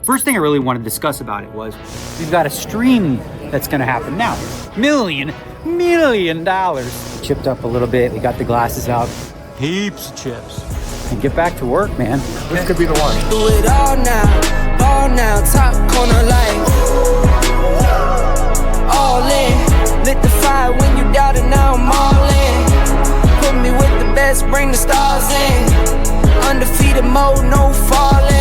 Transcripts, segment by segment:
First thing I really want to discuss about it was we've got a stream that's going to happen now. $1 million. Chipped up a little bit. We got the glasses out. Heaps of chips. And get back to work, man. This could be the one. Do it all now, top corner light. All in, lit the fire when you doubt it, now I'm all in. Put me with the best, bring the stars in. Undefeated mode, no falling.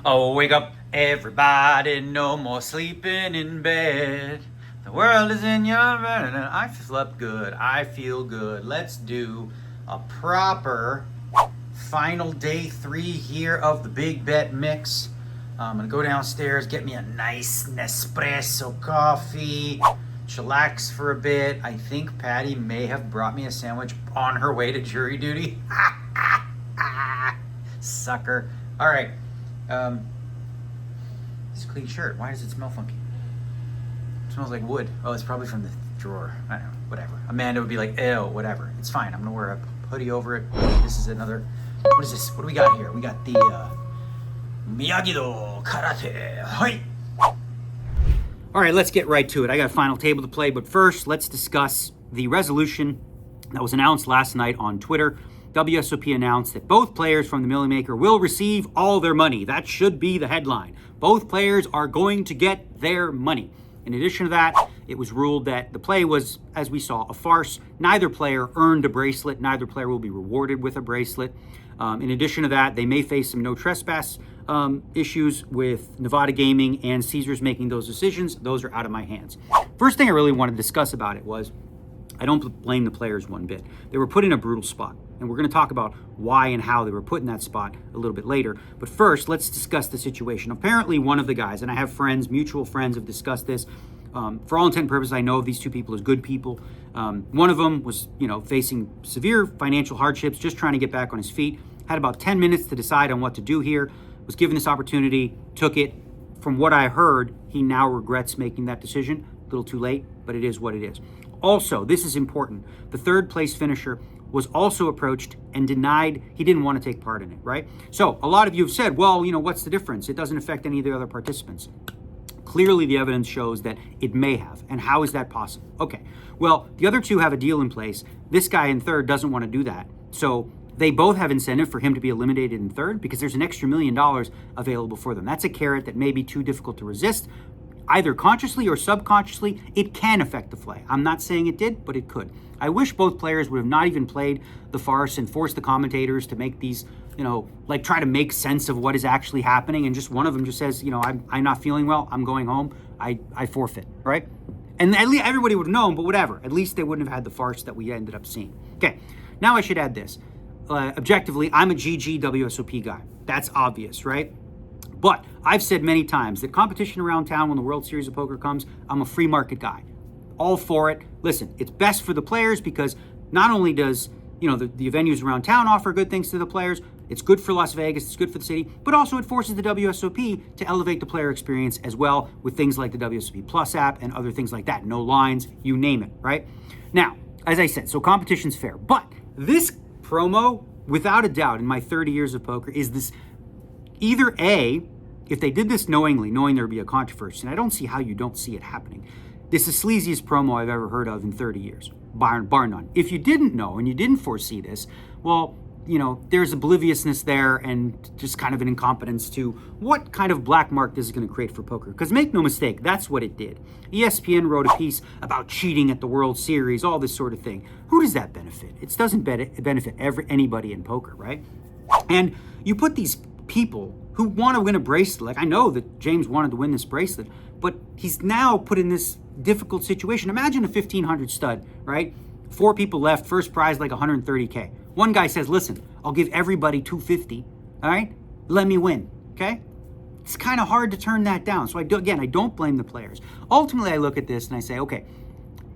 Oh, wake up, everybody, no more sleeping in bed. The world is in your bed, and I slept good, I feel good. Let's do a proper final day 3 here of the Big Bet Mix. I'm gonna go downstairs, get me a nice Nespresso coffee, chillax for a bit. I think Patty may have brought me a sandwich on her way to jury duty. Sucker. All right. It's a clean shirt. Why does it smell funky? It smells like wood. Oh, it's probably from the drawer. I don't know. Whatever. Amanda would be like, ew, whatever. It's fine. I'm gonna wear a hoodie over it. This is another. What is this? What do we got here? We got the Miyagi-Do Karate. Hi. All right, let's get right to it. I got a final table to play, but first, let's discuss the resolution that was announced last night on Twitter. WSOP announced that both players from the Millie Maker will receive all their money. That should be the headline. Both players are going to get their money. In addition to that, it was ruled that the play was, as we saw, a farce. Neither player earned a bracelet. Neither player will be rewarded with a bracelet. In addition to that, they may face some no trespass issues with Nevada Gaming and Caesars making those decisions. Those are out of my hands. First thing I really want to discuss about it was I don't blame the players one bit. They were put in a brutal spot, and we're going to talk about why and how they were put in that spot a little bit later. But first, let's discuss the situation. Apparently, one of the guys, and I have friends, mutual friends, have discussed this. For all intent and purposes, I know of these two people as good people. One of them was, facing severe financial hardships, just trying to get back on his feet. Had about 10 minutes to decide on what to do here. Was given this opportunity, took it. From what I heard, he now regrets making that decision. A little too late, but it is what it is. Also, this is important. The third place finisher was also approached and denied he didn't want to take part in it, right? So a lot of you have said, well, what's the difference? It doesn't affect any of the other participants. Clearly, the evidence shows that it may have. And how is that possible? Okay, well, the other two have a deal in place. This guy in third doesn't want to do that. So they both have incentive for him to be eliminated in third because there's an extra $1 million available for them. That's a carrot that may be too difficult to resist. Either consciously or subconsciously, it can affect the play. I'm not saying it did, but it could. I wish both players would have not even played the farce and forced the commentators to make these, try to make sense of what is actually happening. And just one of them just says, I'm not feeling well. I'm going home. I forfeit, right? And at least everybody would have known, but whatever. At least they wouldn't have had the farce that we ended up seeing. Okay, now I should add this. Objectively, I'm a GG WSOP guy. That's obvious, right? But I've said many times that competition around town when the World Series of Poker comes, I'm a free market guy. All for it. Listen, it's best for the players because not only does, the venues around town offer good things to the players, it's good for Las Vegas, it's good for the city, but also it forces the WSOP to elevate the player experience as well with things like the WSOP Plus app and other things like that. No lines, you name it, right? Now, as I said, so competition's fair. But this promo, without a doubt, in my 30 years of poker, is this either A, if they did this knowingly, knowing there would be a controversy, and I don't see how you don't see it happening, this is the sleaziest promo I've ever heard of in 30 years, bar none. If you didn't know and you didn't foresee this, well, there's obliviousness there and just kind of an incompetence to what kind of black mark this is going to create for poker. Because make no mistake, that's what it did. ESPN wrote a piece about cheating at the World Series, all this sort of thing. Who does that benefit? It doesn't benefit anybody in poker, right? And you put these people who want to win a bracelet. Like, I know that James wanted to win this bracelet, but he's now put in this difficult situation. Imagine a 1,500 stud, right? 4 people left, first prize like 130K. One guy says, listen, I'll give everybody 250, all right? Let me win, okay? It's kind of hard to turn that down. So I don't blame the players. Ultimately, I look at this and I say, okay,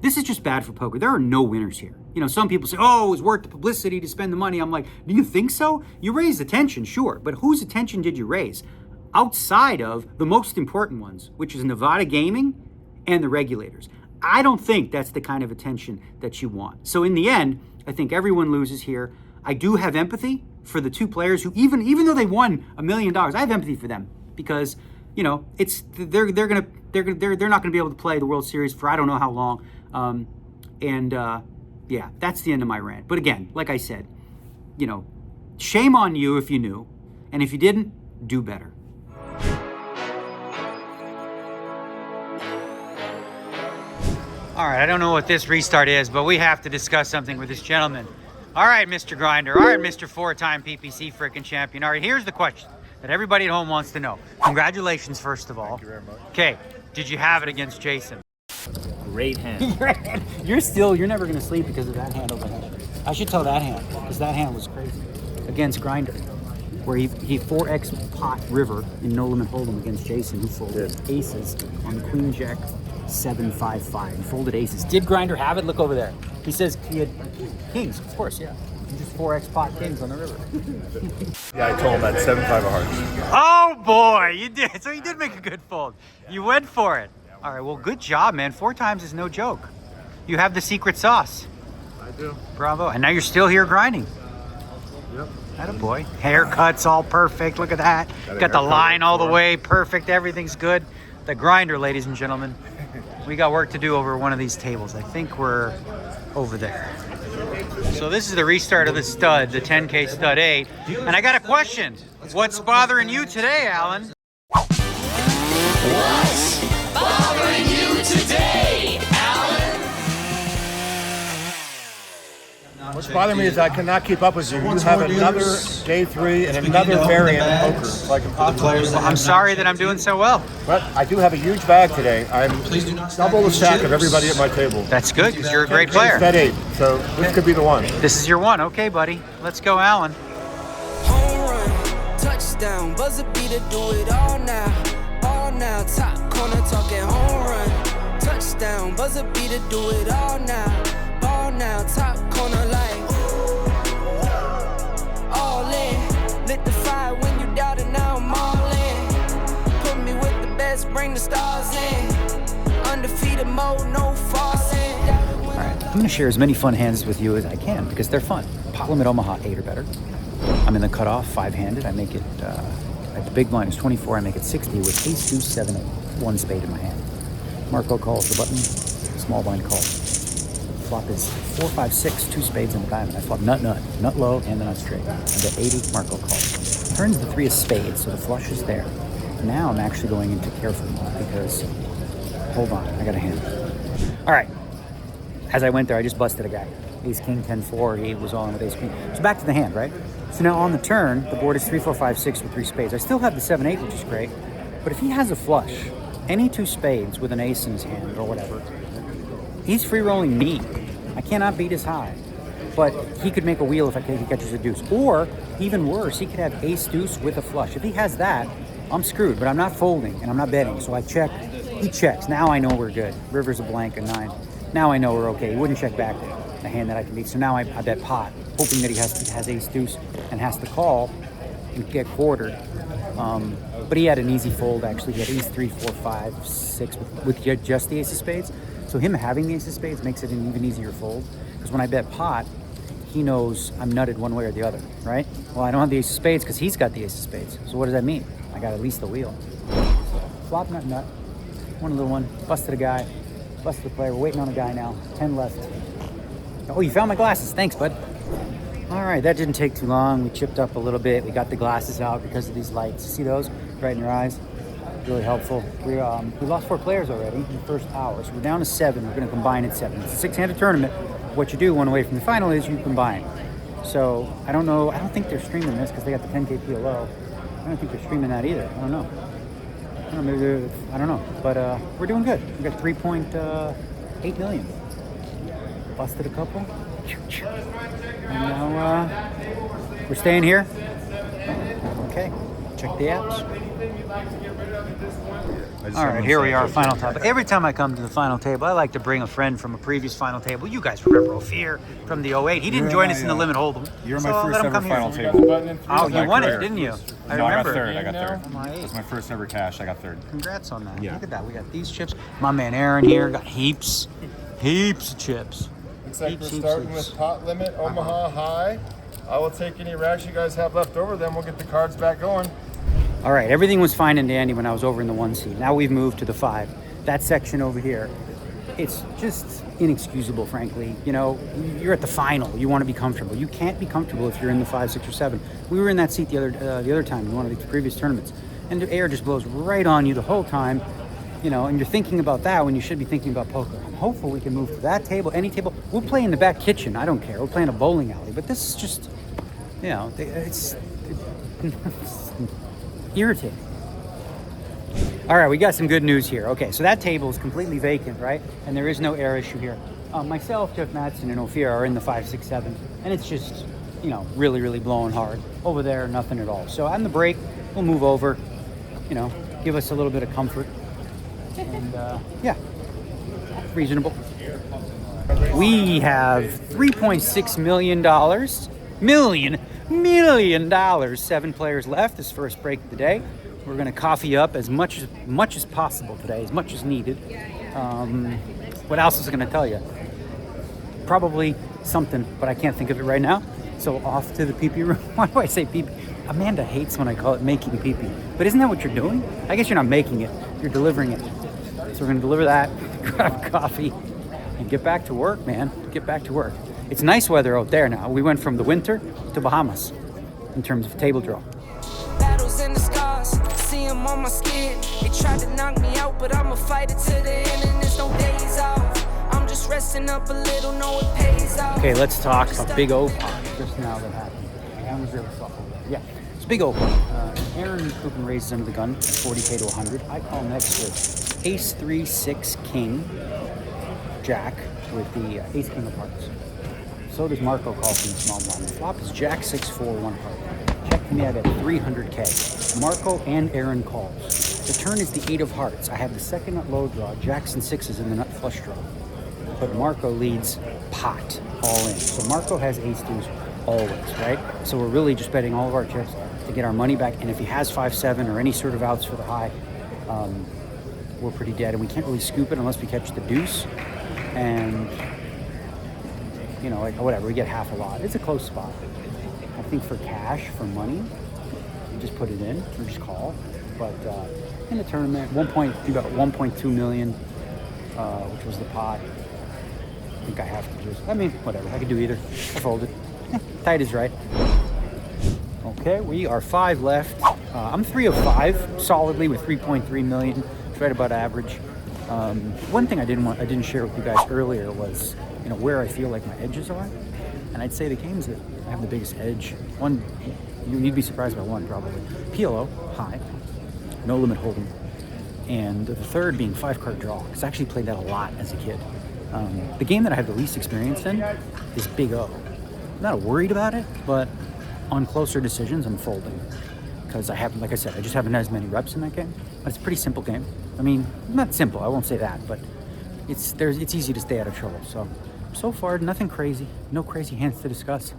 this is just bad for poker. There are no winners here. Some people say, oh, it was worth the publicity to spend the money. I'm like, do you think so? You raised attention, sure, but whose attention did you raise? Outside of the most important ones, which is Nevada Gaming and the regulators. I don't think that's the kind of attention that you want. So in the end, I think everyone loses here. I do have empathy for the two players who, even though they won $1 million, I have empathy for them because, you know, they're not gonna be able to play the World Series for I don't know how long. Yeah, that's the end of my rant. But again, like I said, you know, shame on you if you knew, and if you didn't, do better. All right, I don't know what this restart is, but we have to discuss something with this gentleman. All right, Mr. Grinder. All right, Mr. Four-time PPC frickin' champion. All right, here's the question that everybody at home wants to know. Congratulations, first of all. Thank you very much. Okay, did you have it against Jason? Great hand. You're never gonna sleep because of that hand over there. I should tell that hand, because that hand was crazy. Against Grinder, where he 4x pot river in no limit hold'em against Jason, who folded aces on Queen Jack 7-5-5. He folded aces. Did Grinder have it? Look over there. He says he had kings, of course, yeah. He just 4x pot kings on the river. Yeah, I told him that 7-5 of hearts. Oh boy, you did. So you did make a good fold. You went for it. All right, well, good job, man. 4 times is no joke. You have the secret sauce. I do. Bravo. And now you're still here grinding. Yep. Attaboy. Haircut's all perfect. Look at that. Got the line all the way perfect. Everything's good. The Grinder, ladies and gentlemen. We got work to do over one of these tables. I think we're over there. So this is the restart of the stud, the 10K stud 8. And I got a question. What's bothering you today, Alan? What's bothering you today, Alan? What's bothering me is I cannot keep up with you. You have another day 3 and another variant of poker. It's like impossible. I'm sorry that I'm doing so well. But I do have a huge bag today. I'm double the stack of everybody at my table. That's good, because you're a great player. Stud 8, so this could be the one. This is your one. Okay, buddy. Let's go, Alan. Home run, touchdown, buzzer beater, do it all now. All now, top corner talking home run. Touchdown, buzzer beater, do it all now. Ball now, top corner like all in. Lit the fire when you doubted, now I'm all in. Put me with the best, bring the stars in. Undefeated mode, no falsing. All right, I'm going to share as many fun hands with you as I can because they're fun. Pot limit Omaha 8 or better. I'm in the cutoff 5-handed. I make it at the big blind is 24. I make it 60 with ace, deuce, 7, 8, 1 spade in my hand. Marco calls the button. Small blind call. Flop is 4, 5, 6, 2 spades in the diamond. I flop nut, low, and the nut straight. I bet 80. Marco calls. Turns the 3 of spades, so the flush is there. Now I'm actually going into careful mode because hold on, I got a hand. All right. As I went there, I just busted a guy. Ace, king, 10, 4. He was all in with ace, queen. So back to the hand, right? So now on the turn, the board is 3, 4, 5, 6 with 3 spades. I still have the 7, 8, which is great. But if he has a flush, any 2 spades with an ace in his hand or whatever, he's free rolling me. I cannot beat his high. But he could make a wheel if he catches a deuce. Or, even worse, he could have ace, deuce with a flush. If he has that, I'm screwed. But I'm not folding and I'm not betting. So I check. He checks. Now I know we're good. River's a blank, a 9. Now I know we're okay. He wouldn't check back the hand that I can beat. So now I bet pot, hoping that he has ace deuce and has to call and get quartered. But he had an easy fold actually. He had ace 3, 4, 5, 6 with just the ace of spades. So him having the ace of spades makes it an even easier fold. Because when I bet pot, he knows I'm nutted one way or the other, right? Well, I don't have the ace of spades because he's got the ace of spades. So what does that mean? I got at least the wheel. Flop, nut. One little one. Busted a guy. Busted the player. We're waiting on a guy now. 10 left. Oh, you found my glasses. Thanks, bud. All right, that didn't take too long. We chipped up a little bit. We got the glasses out because of these lights. See those? Right in your eyes. Really helpful. We lost 4 players already in the first hour. So we're down to 7. We're going to combine at 7. It's a 6-handed tournament. What you do one away from the final is you combine. So I don't know. I don't think they're streaming this because they got the 10K PLO. I don't think they're streaming that either. I don't know. I don't know. But we're doing good. We got 3.8 million. Busted a couple. And now we're staying here. Okay. Check the apps. All right, here we are, final table. Every time I come to the final table, I like to bring a friend from a previous final table. You guys remember Ophir from the 08. He didn't join us in the limit hold'em. You were So my I'll first let him ever come here. final table. Oh, you won it, didn't you? I No, I got remember. third. I got third. Oh, my It was my first ever cash. I got third. Congrats on that. Yeah. Look at that. We got these chips. My man Aaron here got heaps of chips. Looks like Deep we're soup starting soups. with pot limit, Omaha High. I will take any racks you guys have left over, then we'll get the cards back going. All right, everything was fine and dandy when I was over in the 1 seat. Now we've moved to the 5. That section over here, it's just inexcusable, frankly. You know, you're at the final. You want to be comfortable. You can't be comfortable if you're in the 5, 6, or 7. We were in that seat the other time in one of the previous tournaments, and the air just blows right on you the whole time. You know, and you're thinking about that when you should be thinking about poker. I'm hopeful we can move to that table, any table. We'll play in the back kitchen. I don't care. We'll play in a bowling alley. But this is just, you know, it's irritating. All right, we got some good news here. Okay, so that table is completely vacant, right? And there is no air issue here. Myself, Jeff Madsen, and Ophir are in the 5, 6, 7, and it's just, you know, really, really blowing hard. Over there, nothing at all. So on the break, we'll move over, you know, give us a little bit of comfort. And yeah, reasonable. We have $3.6 million, 7 players left. This first break of the day. We're going to coffee up as much as possible today, as much as needed. What else is going to tell you? Probably something, but I can't think of it right now. So off to the pee-pee room. Why do I say pee-pee? Amanda hates when I call it making pee-pee. But isn't that what you're doing? I guess you're not making it. You're delivering it. So we're going to deliver that, grab coffee, and get back to work, man. Get back to work. It's nice weather out there now. We went from the winter to Bahamas in terms of table draw. Battles and the scars, see 'em on my skin. They tried to knock me out, but I'ma fight it to the end, and there's no days off. I'm just resting up a little, know it pays off. Okay, let's talk a big O pot just now that happened. How was there a flop over there? Yeah, it's a big O pot. Aaron Coopin raises under the gun, 40K to 100. I call next with Ace 3, 6, King, Jack with the Ace King of Hearts. So does Marco call from the small blind. The flop is Jack 6, 4, 1 heart. Check me out at 300K. Marco and Aaron calls. The turn is the 8 of hearts. I have the second nut low draw, Jacks and 6s in the nut flush draw. But Marco leads pot all in. So Marco has ace deuce always, right? So we're really just betting all of our chips to get our money back. And if he has 5-7 or any sort of outs for the high, we're pretty dead. And we can't really scoop it unless we catch the deuce. And, you know, like whatever, we get half a lot. It's a close spot. I think for cash, for money, you just put it in or just call. But in the tournament, we got 1.2 million, which was the pot. I think I have to just, I mean, whatever. I could do either. I folded. Tight is right. Okay, we are 5 left. I'm 3 of 5 solidly with 3.3 million. It's right about average. One thing I didn't share with you guys earlier was, you know, where I feel like my edges are. And I'd say the games that have the biggest edge, one, you'd be surprised by one probably. PLO, high, no limit hold'em. And the third being 5-card draw, because I actually played that a lot as a kid. The game that I have the least experience in is Big O. I'm not worried about it, but on closer decisions, I'm folding. Because I haven't, like I said, I just haven't had as many reps in that game. But it's a pretty simple game. I mean, not simple, I won't say that, but it's easy to stay out of trouble. So far, nothing crazy. No crazy hands to discuss.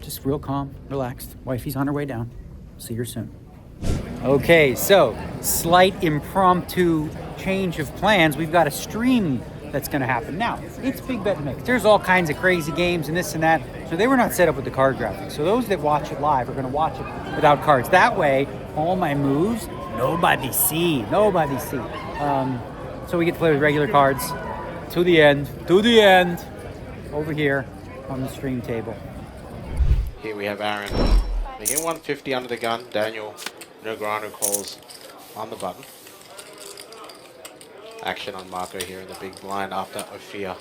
Just real calm, relaxed. Wifey's on her way down. See her soon. Okay, so slight impromptu change of plans. We've got a stream that's going to happen. Now, it's big bet to make. There's all kinds of crazy games and this and that. So they were not set up with the card graphics. So those that watch it live are going to watch it without cards. That way, all my moves, nobody see. So we get to play with regular cards to the end, over here on the stream table. Here we have Aaron. Begin 150 under the gun. Daniel Negreanu calls on the button. Action on Marco here in the big blind after Ophir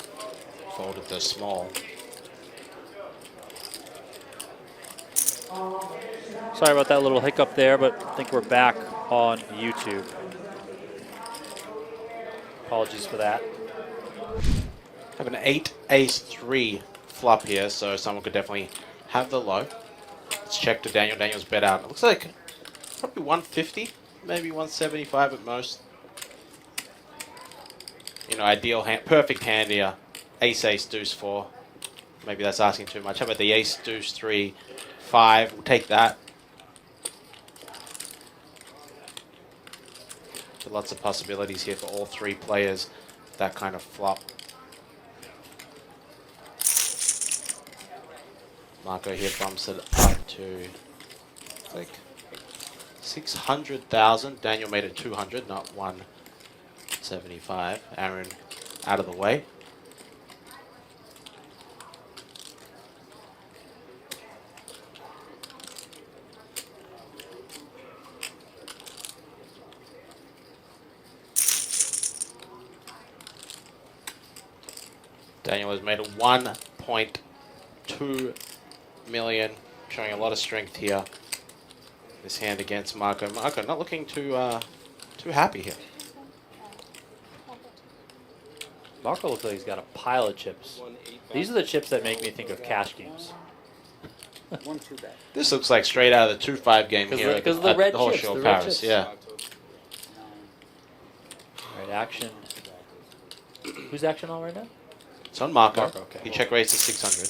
folded the small. Sorry about that little hiccup there, but I think we're back on YouTube. Apologies for that. Have an 8 ace 3 flop here, so someone could definitely have the low. Let's check to Daniel. Daniel's bet out. It looks like probably 150, maybe 175 at most. You know, ideal hand, perfect hand here. Ace, ace, deuce, 4. Maybe that's asking too much. How about the ace, deuce, 3, 5? We'll take that. So lots of possibilities here for all 3 players. That kind of flop. Marco here bumps it up to like 600,000. Daniel made it 200, not 175. Aaron out of the way. Daniel has made a 1.2 million, showing a lot of strength here. This hand against Marco. Marco not looking too happy here. Marco looks like he's got a pile of chips. These are the chips that make me think of cash games. This looks like straight out of the 2-5 game here Because at the red the chips, Horseshoe the of red Paris. chips. Yeah. All right, action. Who's action on right now? It's on Marco. Okay. He check raised to 600.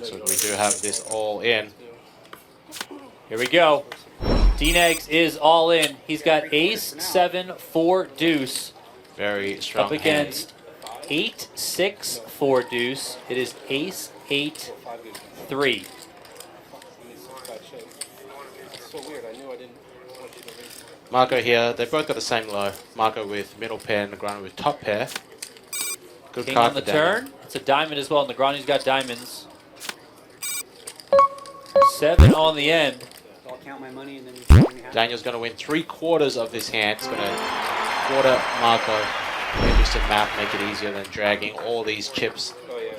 So we do have this all in. Here we go. D-Negs is all in. He's got ace, 7, 4, deuce. Very strong Up against 8, 6, 4, deuce. It is ace, 8, 3. Marco here. They both got the same low. Marco with middle pair, Negreanu with top pair. Good King card on the for Daniel. turn. It's a diamond as well. Negreanu's got diamonds. 7 on the end. I'll count my money and then you tell me how. Daniel's going to win 3/4 of this hand. It's going to quarter Marco. Maybe some math make it easier than dragging all these chips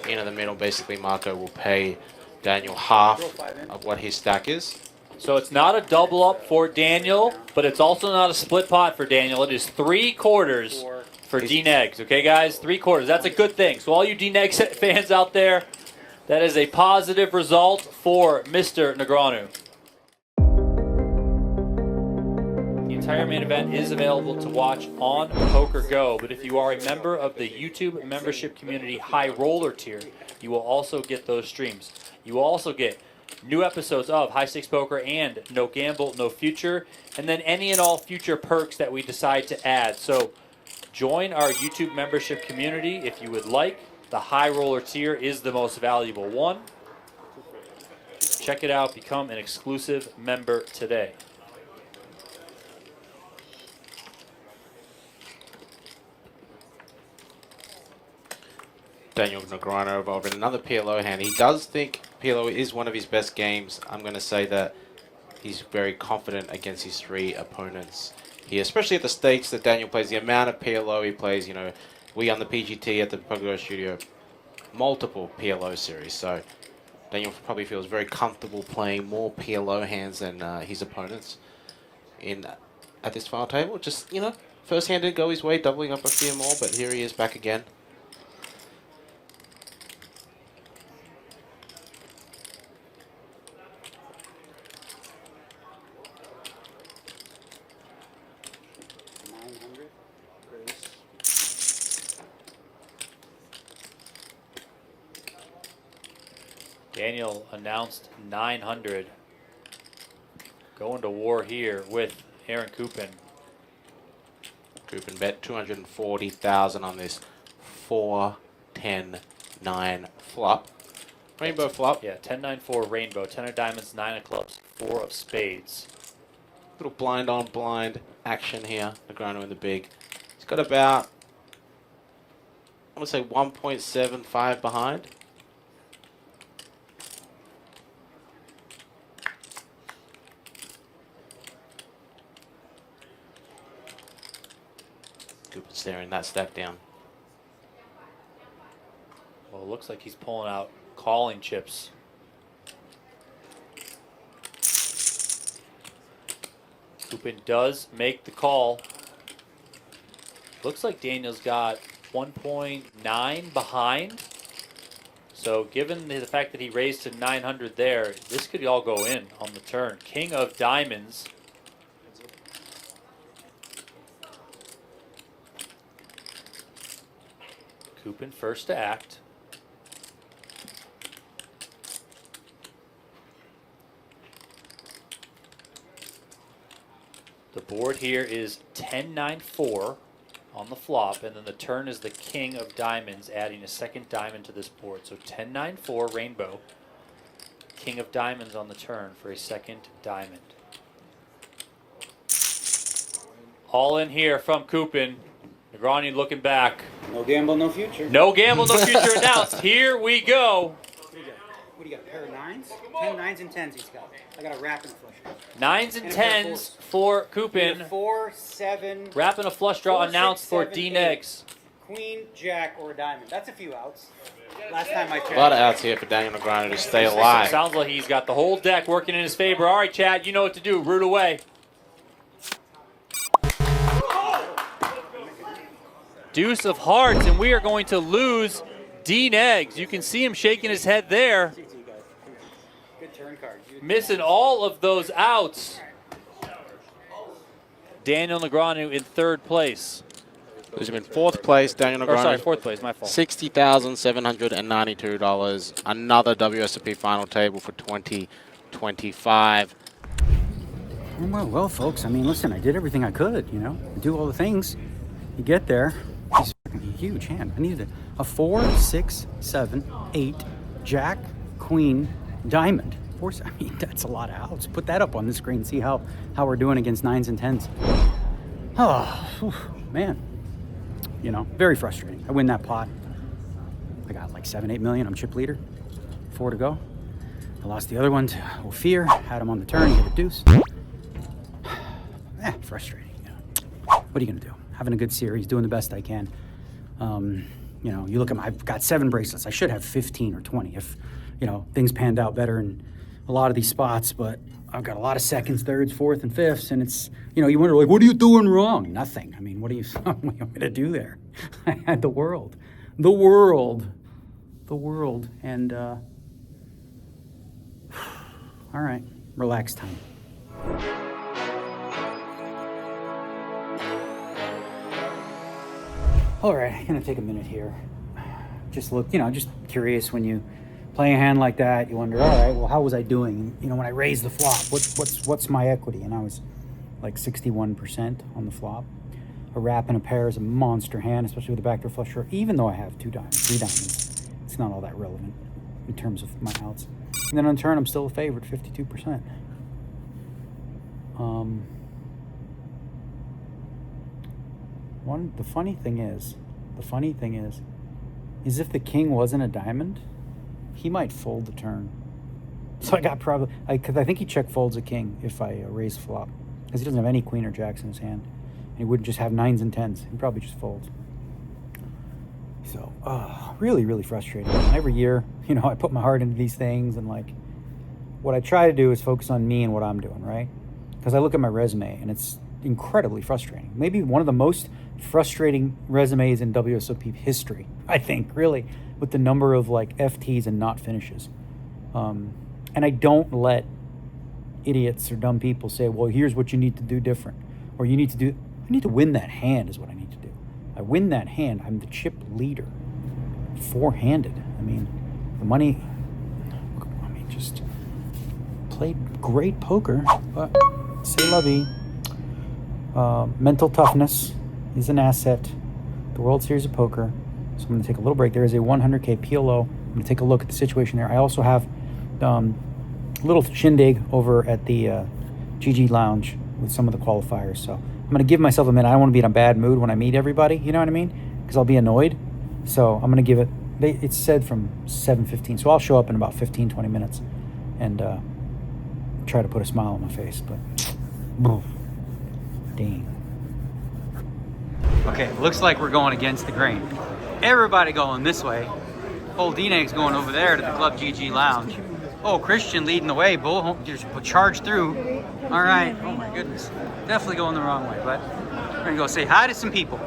into the middle. Basically, Marco will pay Daniel half of what his stack is. So it's not a double up for Daniel, but it's also not a split pot for Daniel. It is 3/4 for D-Negs. Okay, guys? 3/4. That's a good thing. So all you D-Negs fans out there, that is a positive result for Mr. Negreanu. The entire main event is available to watch on Poker Go, but if you are a member of the YouTube membership community High Roller tier, you will also get those streams. You will also get new episodes of High Stakes Poker and No Gamble, No Future, and then any and all future perks that we decide to add. So join our YouTube membership community if you would like. The High Roller tier is the most valuable one. Check it out. Become an exclusive member today. Daniel Negreanu over another PLO hand. He does think PLO is one of his best games. I'm going to say that he's very confident against his 3 opponents here, especially at the stakes that Daniel plays. The amount of PLO he plays, you know, we on the PGT at the Poker Go studio, multiple PLO series. So Daniel probably feels very comfortable playing more PLO hands than his opponents at this final table. Just, you know, first hand didn't go his way, doubling up a few more, but here he is back again. Daniel announced 900. Going to war here with Aaron Coopin. Coopin bet 240,000 on this 4-10-9 flop. Rainbow flop. Yeah, 10-9-4 rainbow, 10 of diamonds, 9 of clubs, 4 of spades. Little blind on blind action here. Negreanu in the big. He's got about, I would say 1.75 behind. Coopin staring that stack down. Well, it looks like he's pulling out calling chips. Coopin does make the call. Looks like Daniel's got 1.9 behind. So given the fact that he raised to 900 there, this could all go in on the turn. King of diamonds. Coopin first to act. The board here is 10-9-4 on the flop, and then the turn is the king of diamonds, adding a second diamond to this board. So 10-9-4 rainbow. King of diamonds on the turn for a second diamond. All in here from Coopin. Negreanu looking back. No gamble, no future. No gamble, no future announced. Here we go. What do you got? A pair of nines? 10 nines and 10s he's got. I got a wrap and flush draw. 9s and 10s for Coopin. 4, 7. Wrap and a flush draw 4, announced 6, for 7, D-Negs. Queen, jack, or a diamond. That's a few outs. Last time I checked. A lot of outs here for Daniel Negreanu to stay alive. Sounds like he's got the whole deck working in his favor. All right, Chad, you know what to do. Root away. Deuce of hearts, and we are going to lose D-Negs. You can see him shaking his head there. Good turn card. Missing all of those outs. Daniel Negreanu in third place. He's in fourth place, Daniel Or sorry, Negreanu. fourth place, my fault. $60,792. Another WSOP final table for 2025. Well, folks, I mean, listen, I did everything I could, you know. I do all the things. You get there. He's fucking huge hand. I needed a 4, 6, 7, 8, jack, queen, diamond. I mean, that's a lot of outs. Put that up on the screen. See how we're doing against 9s and 10s. Oh, whew, man. You know, very frustrating. I win that pot. I got like 7, 8 million. I'm chip leader. 4 to go. I lost the other one to Ophir. Had him on the turn. Get a deuce. Frustrating. You know. What are you gonna do? Having a good series, doing the best I can. You know, you look at I've got 7 bracelets. I should have 15 or 20 if, you know, things panned out better in a lot of these spots. But I've got a lot of seconds, thirds, fourth, and fifths, and it's, you know, you wonder, like, what are you doing wrong? Nothing. I mean, what do you want me to do there? I had the world, and all right, relax time. All right, I'm gonna take a minute here. Just look, you know, just curious when you play a hand like that, you wonder, all right, well, how was I doing? You know, when I raised the flop, what's my equity? And I was like 61% on the flop. A wrap and a pair is a monster hand, especially with a backdoor flush draw. Even though I have 2 diamonds, 3 diamonds, it's not all that relevant in terms of my outs. And then on turn, I'm still a favorite, 52%. The funny thing is if the king wasn't a diamond, he might fold the turn. So I got probably, because I think he check folds a king if I raise flop, because he doesn't have any queen or jacks in his hand, and he wouldn't just have 9s and 10s. He probably just folds. So really, really frustrating. And every year, you know, I put my heart into these things, and like, what I try to do is focus on me and what I'm doing, right? Because I look at my resume, and it's incredibly frustrating. Maybe one of the most frustrating resumes in WSOP history, I think, really, with the number of like FTs and not finishes. And I don't let idiots or dumb people say, well, here's what you need to do different, or you need to do, I need to win that hand is what I need to do. I win that hand, I'm the chip leader, 4-handed. I mean, the money, I mean, just played great poker, but c'est la vie. Mental toughness is an asset. The World Series of Poker. So I'm going to take a little break. There is a 100K PLO. I'm going to take a look at the situation there. I also have a little shindig over at the GG Lounge with some of the qualifiers. So I'm going to give myself a minute. I don't want to be in a bad mood when I meet everybody. You know what I mean? Because I'll be annoyed. So I'm going to give it, it's said from 7:15. So I'll show up in about 15, 20 minutes and try to put a smile on my face. But, dang. Okay, looks like we're going against the grain. Everybody going this way. Old D-Neg's going over there to the Club GG Lounge. Oh, Christian leading the way. Bull just charge through. All right. Oh my goodness. Definitely going the wrong way, but we're gonna go say hi to some people.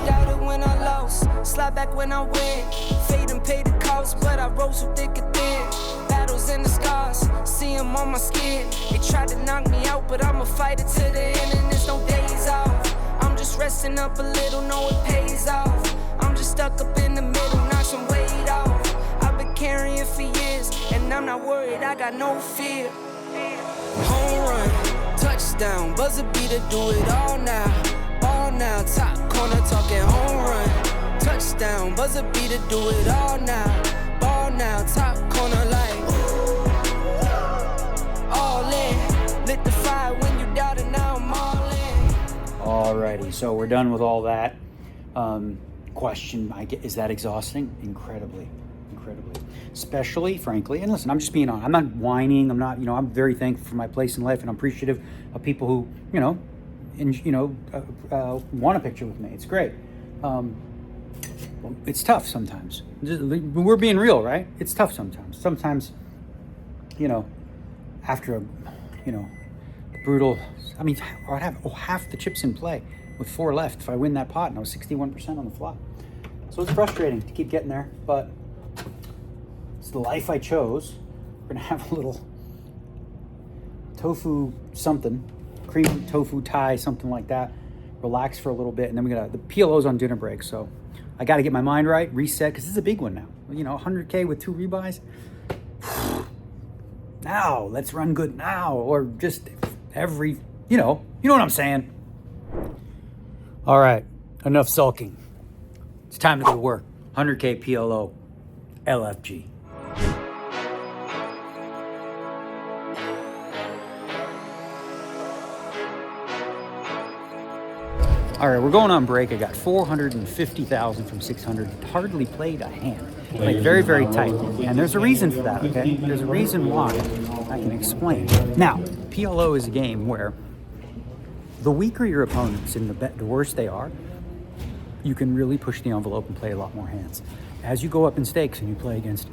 Doubted when I lost, slide back when I win. Fade and pay the cost, but I rose so thick and thin. Battles and the scars, see them on my skin. They tried to knock me out, but I'ma fight it to the end, and there's no days off. I'm just resting up a little, know it pays off. I'm just stuck up in the middle, knock some weight off. I've been carrying for years, and I'm not worried, I got no fear. Home run, touchdown, buzzer beater, do it all now. Ball now, top corner talking home run. Touchdown, buzzer beater, do it all now. Ball now, top corner like. So we're done with all that. Question, is that exhausting? Incredibly. Especially, frankly, and listen, I'm just being honest. I'm not whining. I'm not, I'm very thankful for my place in life, and I'm appreciative of people who, want a picture with me. It's great. It's tough sometimes. We're being real, right? It's tough sometimes. Sometimes, after a, brutal, I'd have half the chips in play with 4 left if I win that pot, and I was 61% on the flop. So it's frustrating to keep getting there, but it's the life I chose. We're gonna have a little tofu something, cream tofu Thai, something like that. Relax for a little bit, and then the PLO's on dinner break, so I got to get my mind right, reset, because this is a big one now. 100K with 2 rebuys. Now, let's run good now, or just every, you know what I'm saying. All right, enough sulking. It's time to go to work. 100K PLO, LFG. All right, we're going on break. I got 450,000 from 600. Hardly played a hand. Like very, very tight. And there's a reason for that, okay? There's a reason why. I can explain. Now, PLO is a game where the weaker your opponents and the worse they are, you can really push the envelope and play a lot more hands. As you go up in stakes and you play against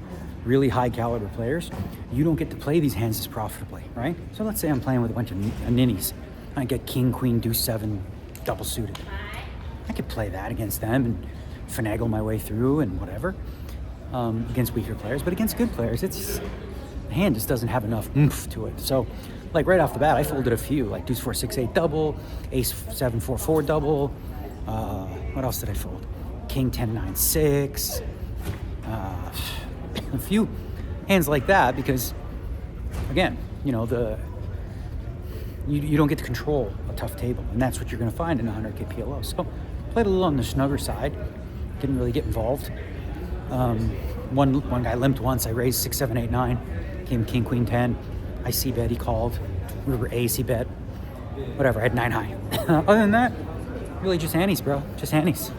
really high caliber players, you don't get to play these hands as profitably, right? So let's say I'm playing with a bunch of ninnies. I get king, queen, deuce, 7, double suited. I could play that against them and finagle my way through and whatever against weaker players. But against good players, the hand just doesn't have enough oomph to it. So, like right off the bat, I folded a few, like deuce 4 6 8 double, ace 7 4 4 double. What else did I fold? King 10 9 6. A few hands like that because, again, you don't get to control a tough table, and that's what you're going to find in a 100K PLO. So played a little on the snugger side, didn't really get involved. One guy limped once. I raised 6 7 8 9, came king queen 10. I c-bet, he called. We were ace, he bet. Whatever, I had 9 high. Other than that, really just handies, bro. Just handies.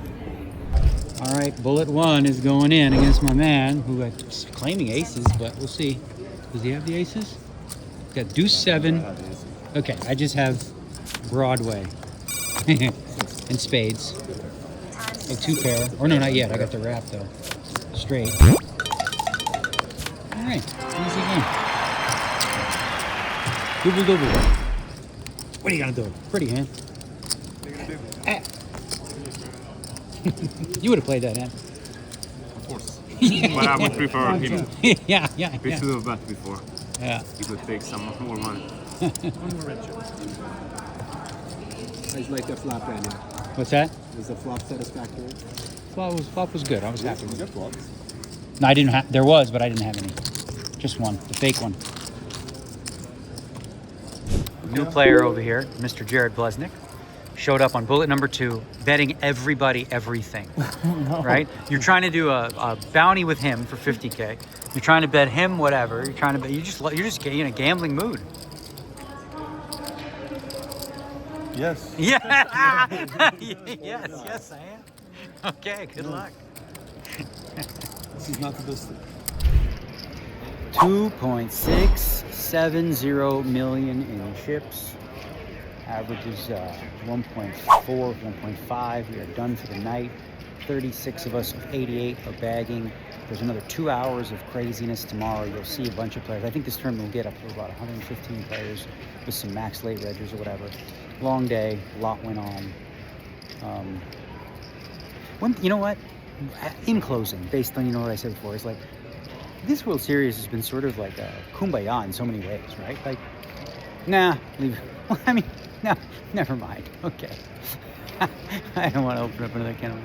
All right, bullet 1 is going in against my man, who is claiming aces, but we'll see. Does he have the aces? Got deuce 7. Okay, I just have Broadway and spades. A 2 pair. Or no, not yet. I got the wrap though. Straight. All right, easy game. Double double. What are you gonna do? Pretty hand. You would have played that hand. Of course. But I would prefer him. yeah. We should have bet before. Yeah. He could take some more money. One more red chip. How's like the flop right now? What's that? Was the flop satisfactory? Flop was good. I was happy with it. Good flops. No, I didn't have. There was, but I didn't have any. Just one, the fake one. New player over here, Mr. Jared Blesnick, showed up on bullet number 2, betting everybody everything. Right? You're trying to do a bounty with him for 50K. You're trying to bet him whatever. You're trying to bet. You're just in a gambling mood. Yes. Yeah. yes, I am. Okay, good luck. This is not the best. 2.670 million in chips. Average is 1.4, 1.5. We are done for the night. 36 of us of 88 are bagging. There's another 2 hours of craziness tomorrow. You'll see a bunch of players. I think this tournament will get up to about 115 players with some max late reggers or whatever. Long day, a lot went on. You know what? In closing, based on what I said before, it's like this World Series has been sort of like a kumbaya in so many ways, right? Like, nah, leave. Well, I mean, no, never mind. Okay. I don't want to open up another can of.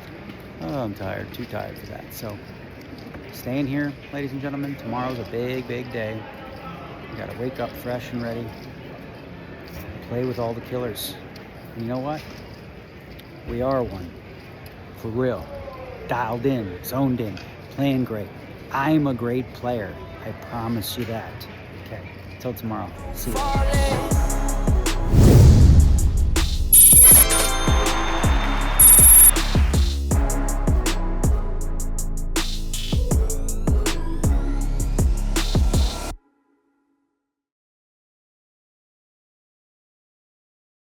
Oh, I'm tired. Too tired for that. So, staying here, ladies and gentlemen. Tomorrow's a big, big day. We got to wake up fresh and ready. Play with all the killers. And you know what? We are one. For real. Dialed in, zoned in, playing great. I'm a great player. I promise you that. Okay. Till tomorrow. See you.